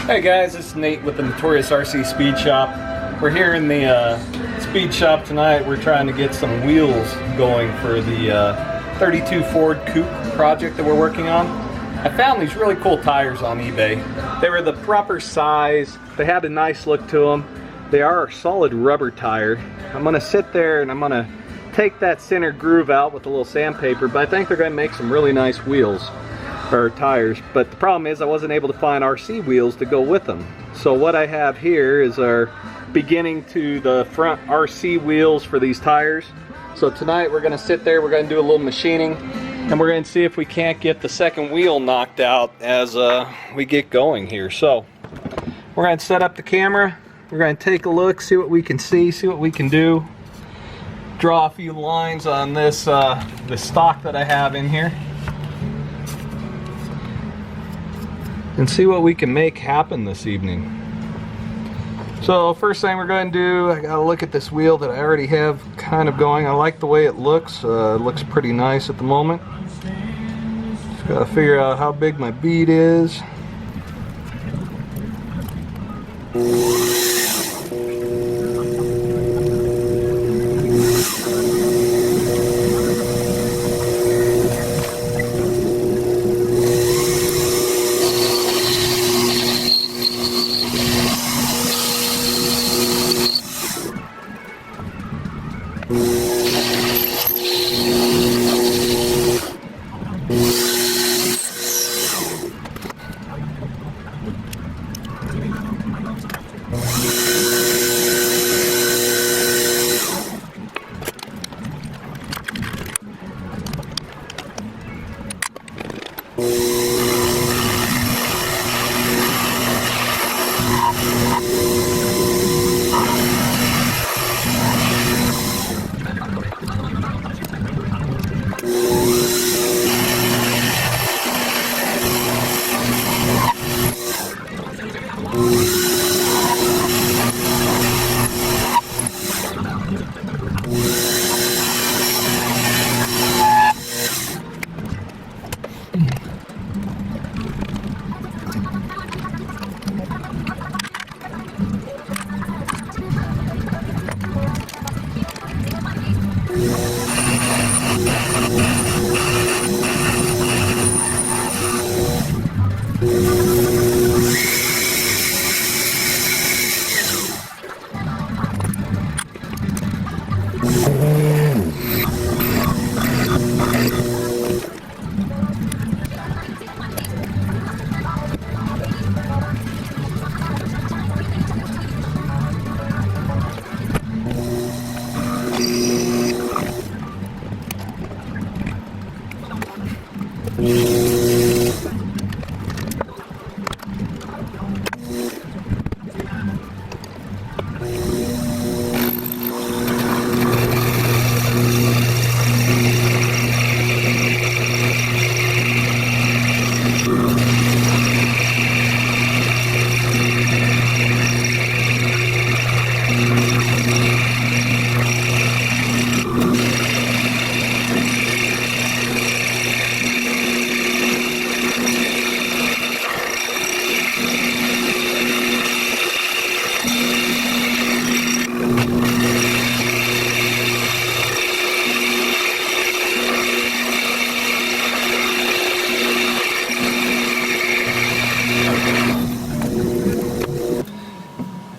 Hey guys, this is Nate with the Notorious RC Speed Shop. We're here in the speed shop tonight. We're trying to get some wheels going for the 32 Ford Coupe project that we're working on. I found these really cool tires on eBay. They were the proper size. They had a nice look to them. They are a solid rubber tire. I'm gonna sit there and I'm gonna take that center groove out with a little sandpaper, but I think they're gonna make some really nice wheels. Or tires, but the problem is I wasn't able to find RC wheels to go with them. So what I have here is our beginning to the front RC wheels for these tires. So tonight we're going to sit there, we're going to do a little machining, and we're going to see if we can't get the second wheel knocked out as we get going here. So we're going to set up the camera, we're going to take a look, see what we can see what we can do, draw a few lines on this the stock that I have in here, and see what we can make happen this evening. So first thing we're going to do, I gotta look at this wheel that I already have kind of going. I like the way it looks. It looks pretty nice at the moment. Just gotta figure out how big my bead is.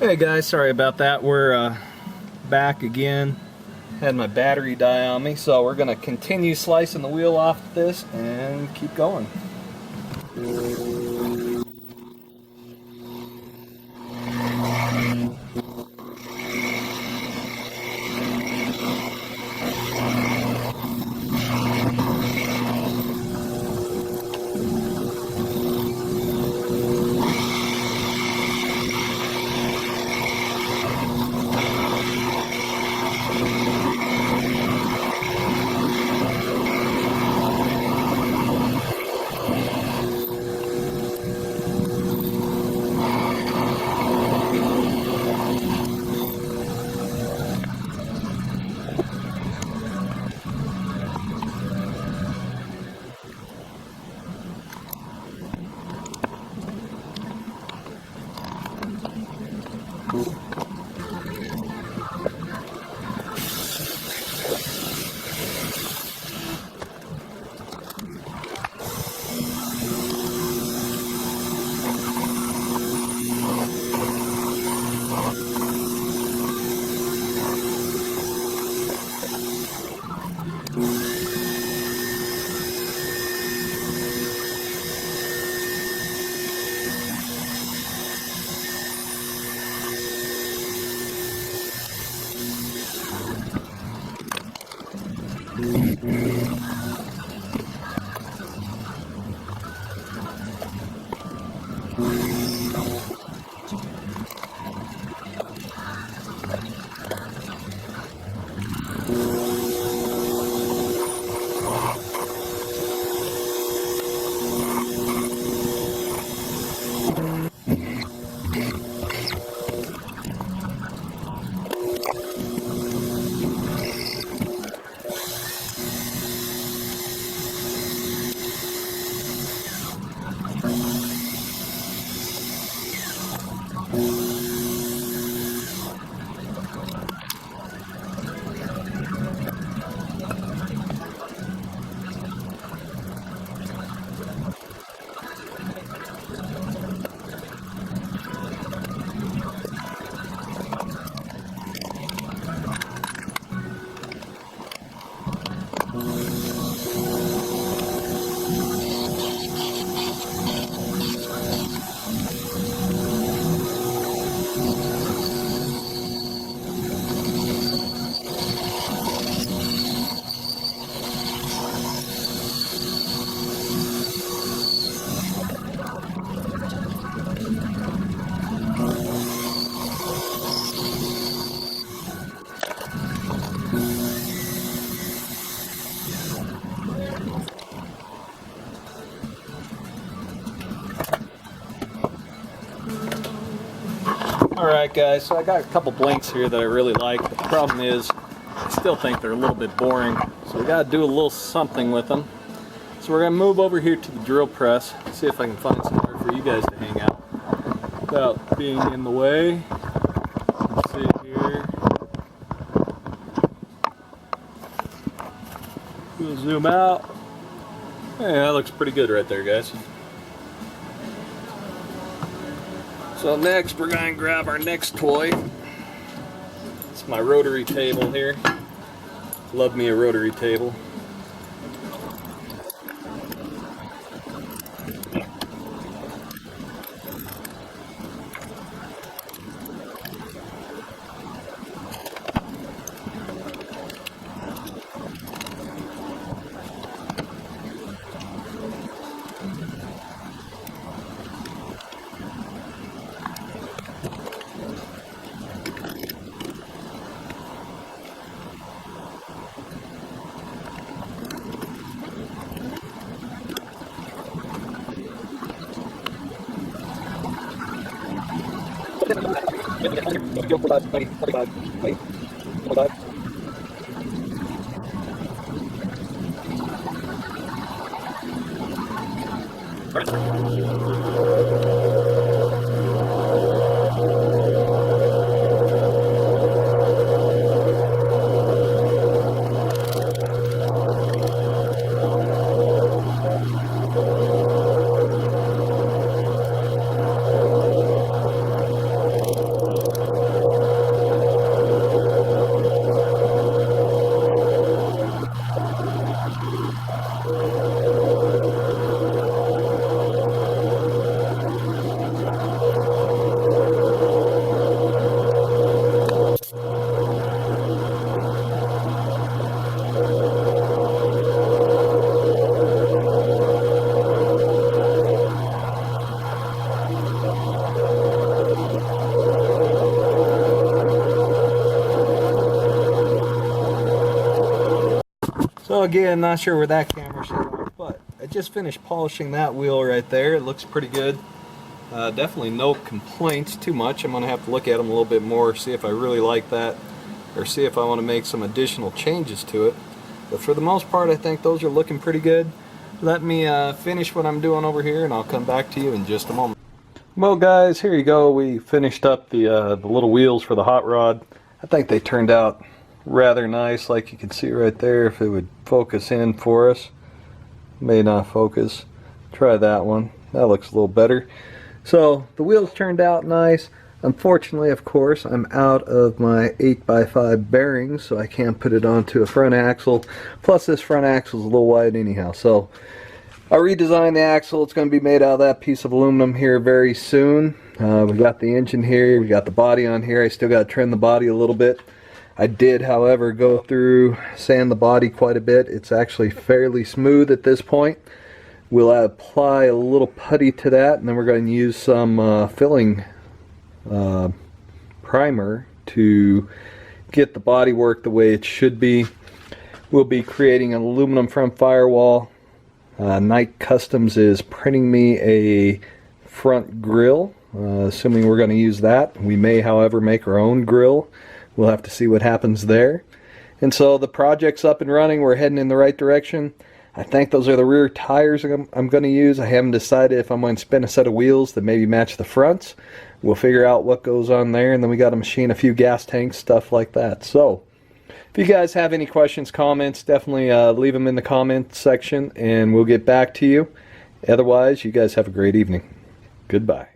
Hey guys, sorry about that. We're back again. Had my battery die on me, so we're gonna continue slicing the wheel off this and keep going. Alright guys, so I got a couple blinks here that I really like. The problem is, I still think they're a little bit boring. So we got to do a little something with them. So we're going to move over here to the drill press, see if I can find somewhere for you guys to hang out without being in the way. Let's see here. We'll zoom out. Yeah, that looks pretty good right there, guys. So next we're going to grab our next toy. It's my rotary table here. Love me a rotary table. So again, not sure where that camera shut off, but I just finished polishing that wheel right there. It looks pretty good. Definitely no complaints too much. I'm going to have to look at them a little bit more, see if I really like that, or see if I want to make some additional changes to it. But for the most part, I think those are looking pretty good. Let me finish what I'm doing over here, and I'll come back to you in just a moment. Well guys, here you go. We finished up the little wheels for the hot rod. I think they turned out rather nice, like you can see right there. If it would focus in for us. May not focus. Try that one. That looks a little better. So the wheels turned out nice. Unfortunately, of course, I'm out of my 8x5 bearings, so I can't put it onto a front axle. Plus this front axle is a little wide anyhow. So I redesigned the axle. It's going to be made out of that piece of aluminum here very soon. We got the engine here. We got the body on here. I still got to trim the body a little bit. I did, however, go through, sand the body quite a bit. It's actually fairly smooth at this point. We'll apply a little putty to that, and then we're going to use some filling primer to get the body work the way it should be. We'll be creating an aluminum front firewall. Knight Customs is printing me a front grill, assuming we're going to use that. We may, however, make our own grill. We'll have to see what happens there. And so the project's up and running. We're heading in the right direction. I think those are the rear tires I'm going to use. I haven't decided if I'm going to spin a set of wheels that maybe match the fronts. We'll figure out what goes on there, and then we got to machine a few gas tanks, stuff like that. So if you guys have any questions, comments, definitely leave them in the comment section, and we'll get back to you. Otherwise, you guys have a great evening. Goodbye.